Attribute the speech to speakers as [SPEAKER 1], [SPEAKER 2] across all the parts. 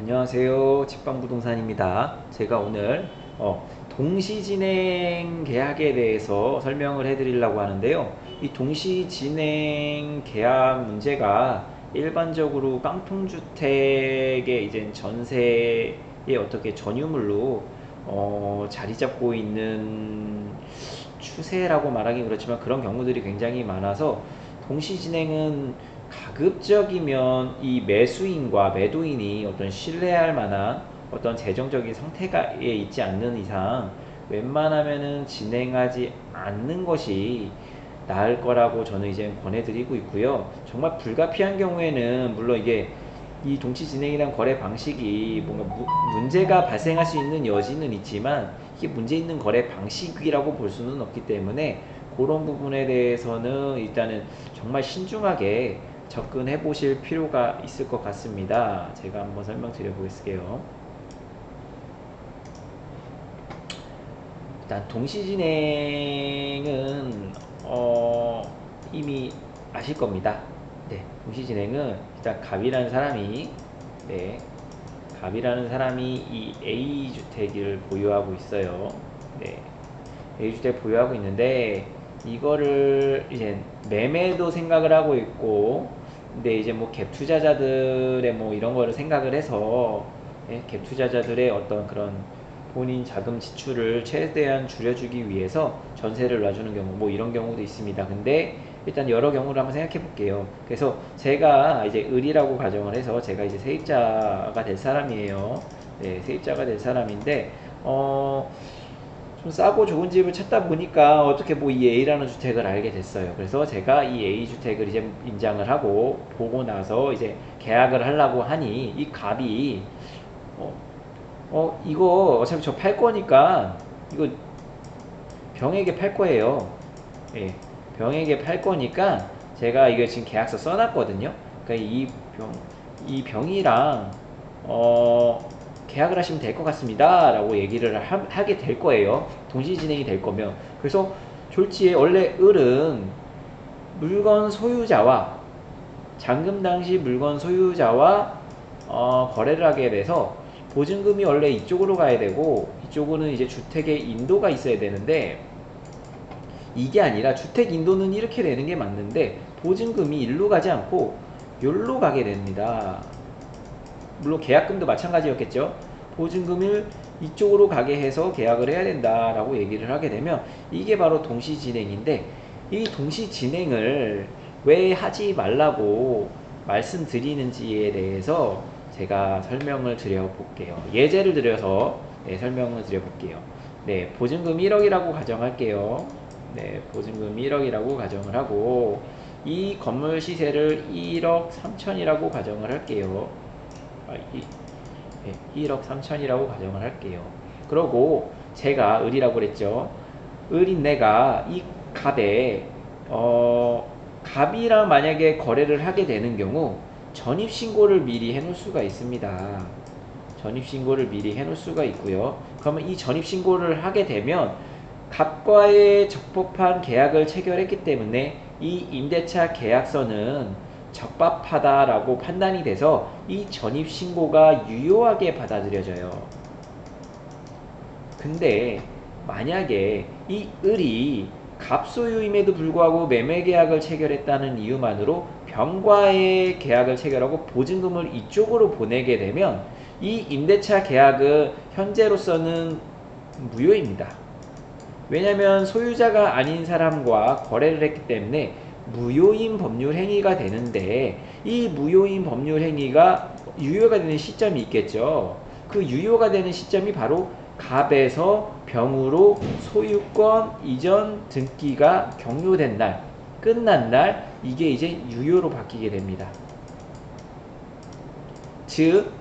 [SPEAKER 1] 안녕하세요. 직방부동산입니다. 제가 오늘 동시진행 계약에 대해서 설명을 해드리려고 하는데요. 이 동시진행 계약 문제가 일반적으로 깡통주택의 이제 전세의 어떻게 전유물로 자리 잡고 있는 추세라고 말하기 그렇지만 그런 경우들이 굉장히 많아서 동시진행은 가급적이면 이 매수인과 매도인이 어떤 신뢰할 만한 어떤 재정적인 상태가 있지 않는 이상 웬만하면은 진행하지 않는 것이 나을 거라고 저는 이제 권해드리고 있고요. 정말 불가피한 경우에는 물론 이게 이 동시 진행이란 거래 방식이 뭔가 문제가 발생할 수 있는 여지는 있지만 이게 문제 있는 거래 방식이라고 볼 수는 없기 때문에 그런 부분에 대해서는 일단은 정말 신중하게 접근해 보실 필요가 있을 것 같습니다. 제가 한번 설명드려 보겠습니다. 일단 동시 진행은 이미 아실 겁니다. 네, 동시 진행은 일단 갑이라는 사람이 네, 갑이라는 사람이 이 A 주택을 보유하고 있어요. 네, A 주택 보유하고 있는데 이거를 이제 매매도 생각을 하고 있고, 근데 이제 뭐 갭 투자자들의 뭐 이런 거를 생각을 해서 갭 투자자들의 어떤 그런 본인 자금 지출을 최대한 줄여주기 위해서 전세를 놔주는 경우 뭐 이런 경우도 있습니다. 근데 일단 여러 경우를 한번 생각해 볼게요. 그래서 제가 이제 을이라고 가정을 해서 제가 이제 세입자가 될 사람이에요. 네, 세입자가 될 사람인데 좀 싸고 좋은 집을 찾다 보니까 어떻게 뭐 이 A라는 주택을 알게 됐어요. 그래서 제가 이 A 주택을 이제 임장을 하고 보고 나서 이제 계약을 하려고 하니 이 갑이 어, 이거 어차피 저 팔 거니까 이거 병에게 팔 거예요. 예, 병에게 팔 거니까 제가 이거 지금 계약서 써놨거든요. 그러니까 이 병이랑 계약을 하시면 될 것 같습니다. 라고 얘기를 하게 될 거예요. 동시 진행이 될 거면. 그래서 졸지에 원래 을은 물건 소유자와 잔금 당시 물건 소유자와 거래를 하게 돼서 보증금이 원래 이쪽으로 가야 되고 이쪽으로는 이제 주택의 인도가 있어야 되는데 이게 아니라 주택 인도는 이렇게 되는 게 맞는데 보증금이 일로 가지 않고 여기로 가게 됩니다. 물론 계약금도 마찬가지였겠죠. 보증금을 이쪽으로 가게 해서 계약을 해야 된다라고 얘기를 하게 되면 이게 바로 동시 진행인데, 이 동시 진행을 왜 하지 말라고 말씀드리는지에 대해서 제가 설명을 드려 볼게요. 예제를 들여서 설명을 드려 볼게요. 네, 보증금 1억이라고 가정할게요. 네, 보증금 1억이라고 가정을 하고 이 건물 시세를 1억 3천이라고 가정을 할게요. 1억 3천이라고 가정을 할게요. 그러고 제가 을이라고 그랬죠. 을인 내가 이 갑에 갑이랑 만약에 거래를 하게 되는 경우 전입신고를 미리 해놓을 수가 있습니다. 전입신고를 미리 해놓을 수가 있고요. 그러면 이 전입신고를 하게 되면 갑과의 적법한 계약을 체결했기 때문에 이 임대차 계약서는 적법하다라고 판단이 돼서 이 전입신고가 유효하게 받아들여져요. 근데 만약에 이 을이 갑소유임에도 불구하고 매매계약을 체결했다는 이유만으로 병과의 계약을 체결하고 보증금을 이쪽으로 보내게 되면 이 임대차 계약은 현재로서는 무효입니다. 왜냐하면 소유자가 아닌 사람과 거래를 했기 때문에 무효인 법률 행위가 되는데, 이 무효인 법률 행위가 유효가 되는 시점이 있겠죠. 그 유효가 되는 시점이 바로 갑에서 병으로 소유권 이전 등기가 경료된 날, 끝난 날, 이게 이제 유효로 바뀌게 됩니다. 즉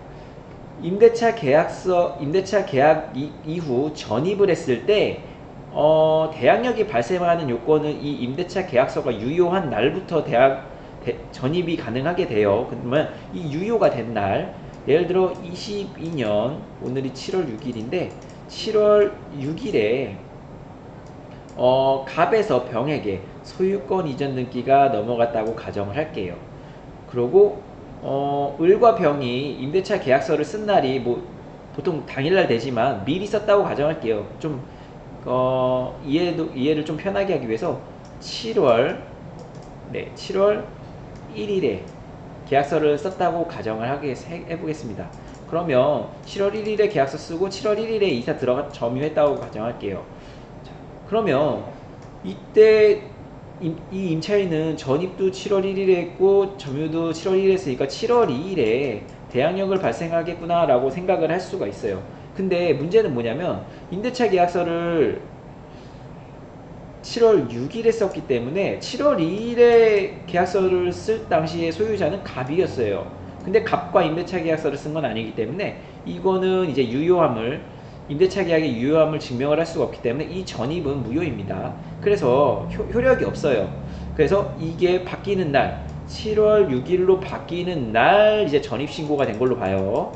[SPEAKER 1] 임대차 계약 이후 전입을 했을 때 대항력이 발생하는 요건은 이 임대차 계약서가 유효한 날부터 전입이 가능하게 돼요. 그러면 이 유효가 된 날, 예를 들어 22년, 오늘이 7월 6일인데 7월 6일에 갑에서 병에게 소유권 이전 등기가 넘어갔다고 가정을 할게요. 그리고 을과 병이 임대차 계약서를 쓴 날이 뭐 보통 당일날 되지만 미리 썼다고 가정할게요. 좀 이해를 좀 편하게 하기 위해서 7월 1일에 계약서를 썼다고 가정을 해보겠습니다. 그러면 7월 1일에 계약서 쓰고 7월 1일에 이사 점유했다고 가정할게요. 자, 그러면 이때 이 임차인은 전입도 7월 1일에 했고 점유도 7월 1일에 했으니까 7월 2일에 대항력을 발생하겠구나 라고 생각을 할 수가 있어요. 근데 문제는 뭐냐면 임대차 계약서를 7월 6일에 썼기 때문에 7월 2일에 계약서를 쓸 당시에 소유자는 갑이었어요. 근데 갑과 임대차 계약서를 쓴 건 아니기 때문에 이거는 이제 임대차 계약의 유효함을 증명을 할 수가 없기 때문에 이 전입은 무효입니다. 그래서 효력이 없어요. 그래서 이게 바뀌는 날 7월 6일로 바뀌는 날 이제 전입신고가 된 걸로 봐요.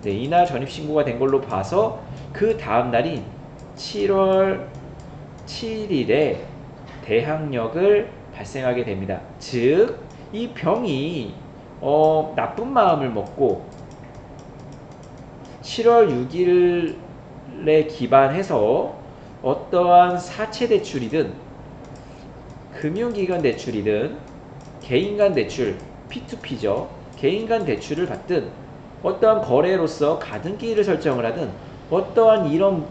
[SPEAKER 1] 네, 이날 전입신고가 된 걸로 봐서 그 다음 날인 7월 7일에 대항력을 발생하게 됩니다. 즉, 이 병이 나쁜 마음을 먹고 7월 6일에 기반해서 어떠한 사채 대출이든 금융기관 대출이든 개인간 대출, P2P죠. 개인간 대출을 받든 어떠한 거래로서 가등기를 설정을 하든 어떠한 이런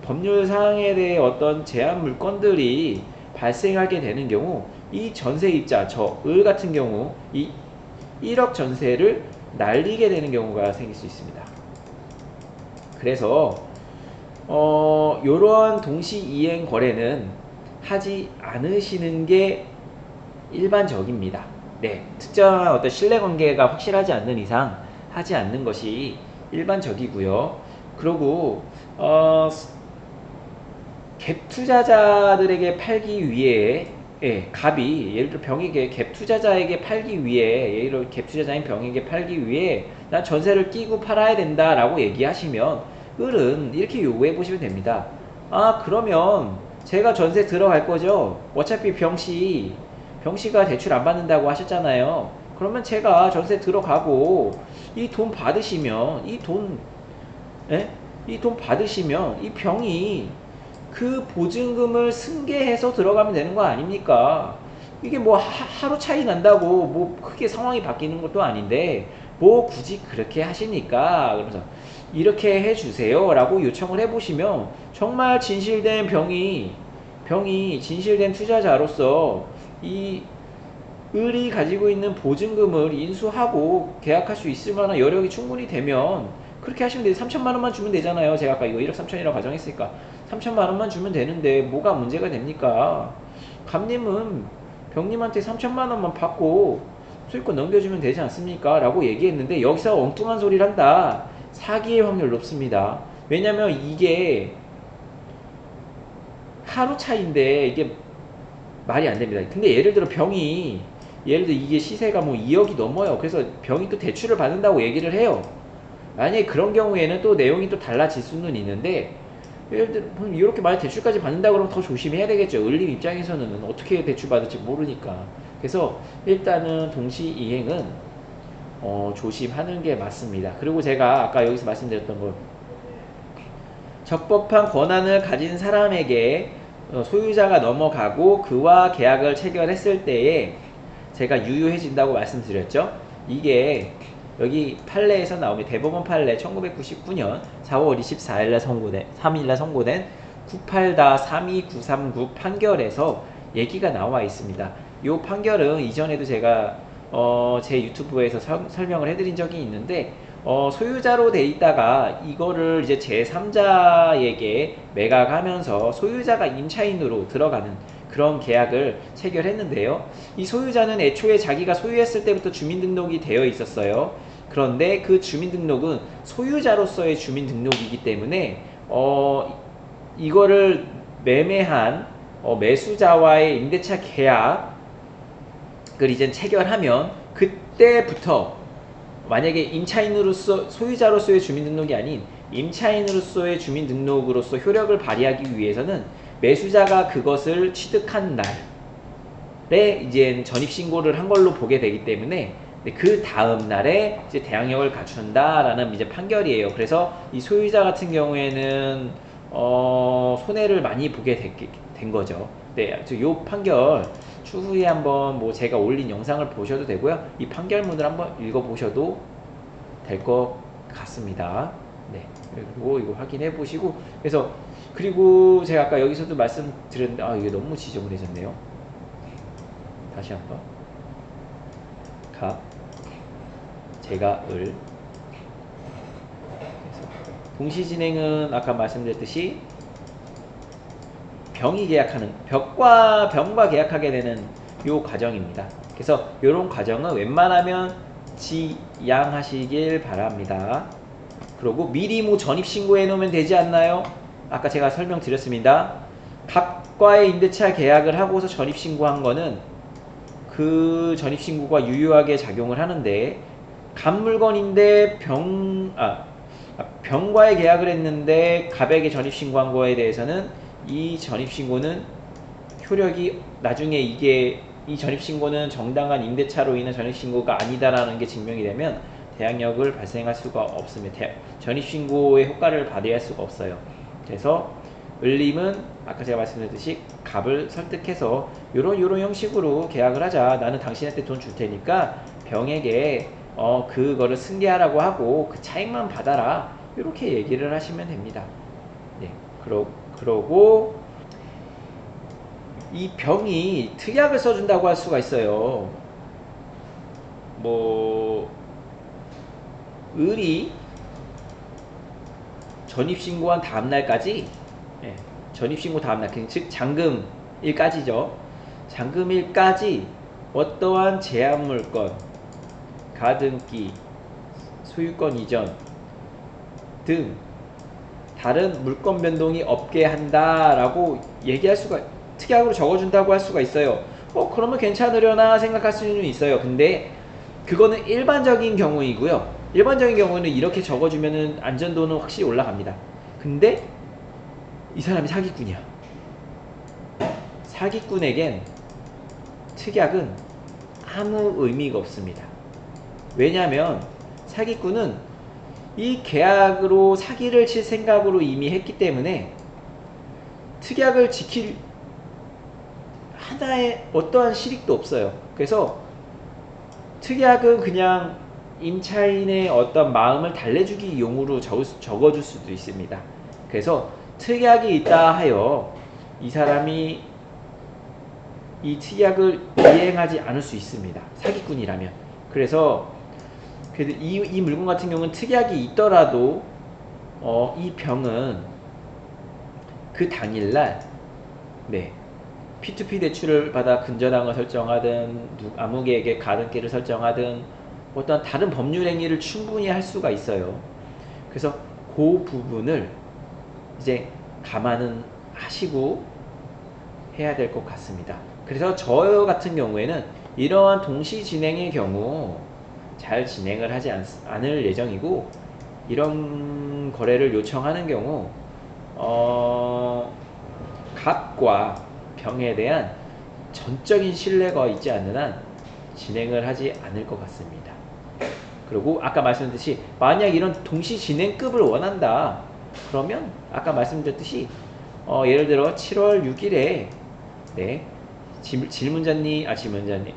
[SPEAKER 1] 법률사항에 대해 어떤 제한 물건들이 발생하게 되는 경우 이 전세입자, 을 같은 경우 이 1억 전세를 날리게 되는 경우가 생길 수 있습니다. 그래서 이러한 동시이행 거래는 하지 않으시는 게 일반적입니다. 네, 특정한 어떤 신뢰관계가 확실하지 않는 이상 하지 않는 것이 일반적이고요. 그리고 갭 투자자들에게 팔기 위해 갑이 예를 들어 병에게 갭 투자자에게 팔기 위해 예를 들어 갭 투자자인 병에게 팔기 위해 난 전세를 끼고 팔아야 된다 라고 얘기하시면 을은 이렇게 요구해 보시면 됩니다. 아, 그러면 제가 전세 들어갈 거죠. 어차피 병씨가 대출 안 받는다고 하셨잖아요. 그러면 제가 전세 들어가고 이 돈 받으시면 이 돈 받으시면 이 병이 그 보증금을 승계해서 들어가면 되는 거 아닙니까? 이게 뭐 하루 차이 난다고 뭐 크게 상황이 바뀌는 것도 아닌데 뭐 굳이 그렇게 하시니까 그러면서 이렇게 해주세요 라고 요청을 해보시면 정말 진실된 병이 진실된 투자자로서 이 을이 가지고 있는 보증금을 인수하고 계약할 수 있을 만한 여력이 충분히 되면 그렇게 하시면 돼요. 3천만 원만 주면 되잖아요. 제가 아까 이거 1억 3천이라고 가정했으니까 3천만 원만 주면 되는데 뭐가 문제가 됩니까? 갑님은 병님한테 3천만 원만 받고 소유권 넘겨주면 되지 않습니까? 라고 얘기했는데 여기서 엉뚱한 소리를 한다. 사기의 확률 높습니다. 왜냐면 이게 하루 차인데 이게 말이 안 됩니다. 근데 예를 들어 이게 시세가 뭐 2억이 넘어요. 그래서 병이 또 대출을 받는다고 얘기를 해요. 만약에 그런 경우에는 또 내용이 또 달라질 수는 있는데 예를 들어 이렇게 만약 대출까지 받는다 그러면 더 조심해야 되겠죠. 을림 입장에서는 어떻게 대출 받을지 모르니까. 그래서 일단은 동시이행은 조심하는 게 맞습니다. 그리고 제가 아까 여기서 말씀드렸던 거 적법한 권한을 가진 사람에게 소유자가 넘어가고 그와 계약을 체결했을 때에 제가 유효해진다고 말씀드렸죠. 이게 여기 판례에서 나오면 대법원 판례 1999년 4월 24일날 선고된 3일날 선고된 98-32939 판결에서 얘기가 나와 있습니다. 이 판결은 이전에도 제가 제 유튜브에서 설명을 해드린 적이 있는데 소유자로 돼 있다가 이거를 이제 제3자에게 매각하면서 소유자가 임차인으로 들어가는 그런 계약을 체결했는데요. 이 소유자는 애초에 자기가 소유했을 때부터 주민등록이 되어 있었어요. 그런데 그 주민등록은 소유자로서의 주민등록이기 때문에 이거를 매매한 매수자와의 임대차 계약을 이제 체결하면 그때부터 만약에 임차인으로서 소유자로서의 주민등록이 아닌 임차인으로서의 주민등록으로서 효력을 발휘하기 위해서는 매수자가 그것을 취득한 날에 이제 전입신고를 한 걸로 보게 되기 때문에 네, 그 다음 날에 이제 대항력을 갖춘다라는 이제 판결이에요. 그래서 이 소유자 같은 경우에는 손해를 많이 보게 된 거죠. 네, 요 판결 추후에 한번 뭐 제가 올린 영상을 보셔도 되고요. 이 판결문을 한번 읽어보셔도 될 것 같습니다. 네, 그리고 이거 확인해 보시고 그래서 그리고 제가 아까 여기서도 말씀드렸는데 이게 너무 지저분해졌네요. 다시 한번 갑 제가 을 동시 진행은 아까 말씀드렸듯이 병과 계약하게 되는 요 과정입니다. 그래서 요런 과정은 웬만하면 지양하시길 바랍니다. 그리고 미리 뭐 전입신고해 놓으면 되지 않나요? 아까 제가 설명드렸습니다. 갑과의 임대차 계약을 하고서 전입신고한 거는 그 전입신고가 유효하게 작용을 하는데 갑물건인데 병과의 계약을 했는데 갑에게 전입신고한 거에 대해서는 이 전입신고는 효력이 나중에 이 전입신고는 정당한 임대차로 인한 전입신고가 아니다라는 게 증명이 되면 대항력을 발생할 수가 없습니다. 전입신고의 효과를 발휘할 수가 없어요. 그래서 을림은 아까 제가 말씀드렸듯이 갑을 설득해서 요런 형식으로 계약을 하자. 나는 당신한테 돈 줄 테니까 병에게 그거를 승계하라고 하고 그 차익만 받아라. 이렇게 얘기를 하시면 됩니다. 네, 그러고 이 병이 특약을 써준다고 할 수가 있어요. 뭐 을이 전입신고한 다음날까지 전입신고 다음날 즉 잔금일까지죠. 잔금일까지 어떠한 제한물건, 가등기, 소유권 이전 등 다른 물권 변동이 없게 한다라고 얘기할 수가 특약으로 적어준다고 할 수가 있어요. 그러면 괜찮으려나 생각할 수는 있어요. 근데 그거는 일반적인 경우이고요. 일반적인 경우는 이렇게 적어주면은 안전도는 확실히 올라갑니다. 근데 이 사람이 사기꾼이야. 사기꾼에겐 특약은 아무 의미가 없습니다. 왜냐하면 사기꾼은 이 계약으로 사기를 칠 생각으로 이미 했기 때문에 특약을 지킬 하나의 어떠한 실익도 없어요. 그래서 특약은 그냥 임차인의 어떤 마음을 달래주기 용으로 적어줄 수도 있습니다. 그래서 특약이 있다 하여 이 사람이 이 특약을 이행하지 않을 수 있습니다. 사기꾼이라면. 그래서 이 물건 같은 경우는 특약이 있더라도 이 병은 그 당일날 P2P 대출을 받아 근저당을 설정하든 아무개에게 가등기를 설정하든 어떤 다른 법률 행위를 충분히 할 수가 있어요. 그래서 그 부분을 이제 감안은 하시고 해야 될 것 같습니다. 그래서 저 같은 경우에는 이러한 동시 진행의 경우 잘 진행을 하지 않을 예정이고 이런 거래를 요청하는 경우 갑과 병에 대한 전적인 신뢰가 있지 않는 한 진행을 하지 않을 것 같습니다. 그리고 아까 말씀드렸듯이 만약 이런 동시 진행급을 원한다 그러면 아까 말씀드렸듯이 예를 들어 7월 6일에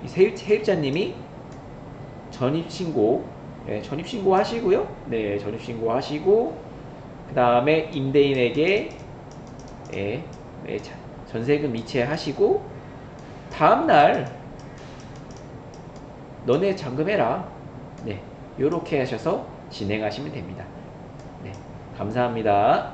[SPEAKER 1] 세입자님이 전입신고 하시고요. 전입신고 하시고 그 다음에 임대인에게 전세금 이체하시고 다음날 너네 잔금해라. 요렇게 하셔서 진행하시면 됩니다. 감사합니다.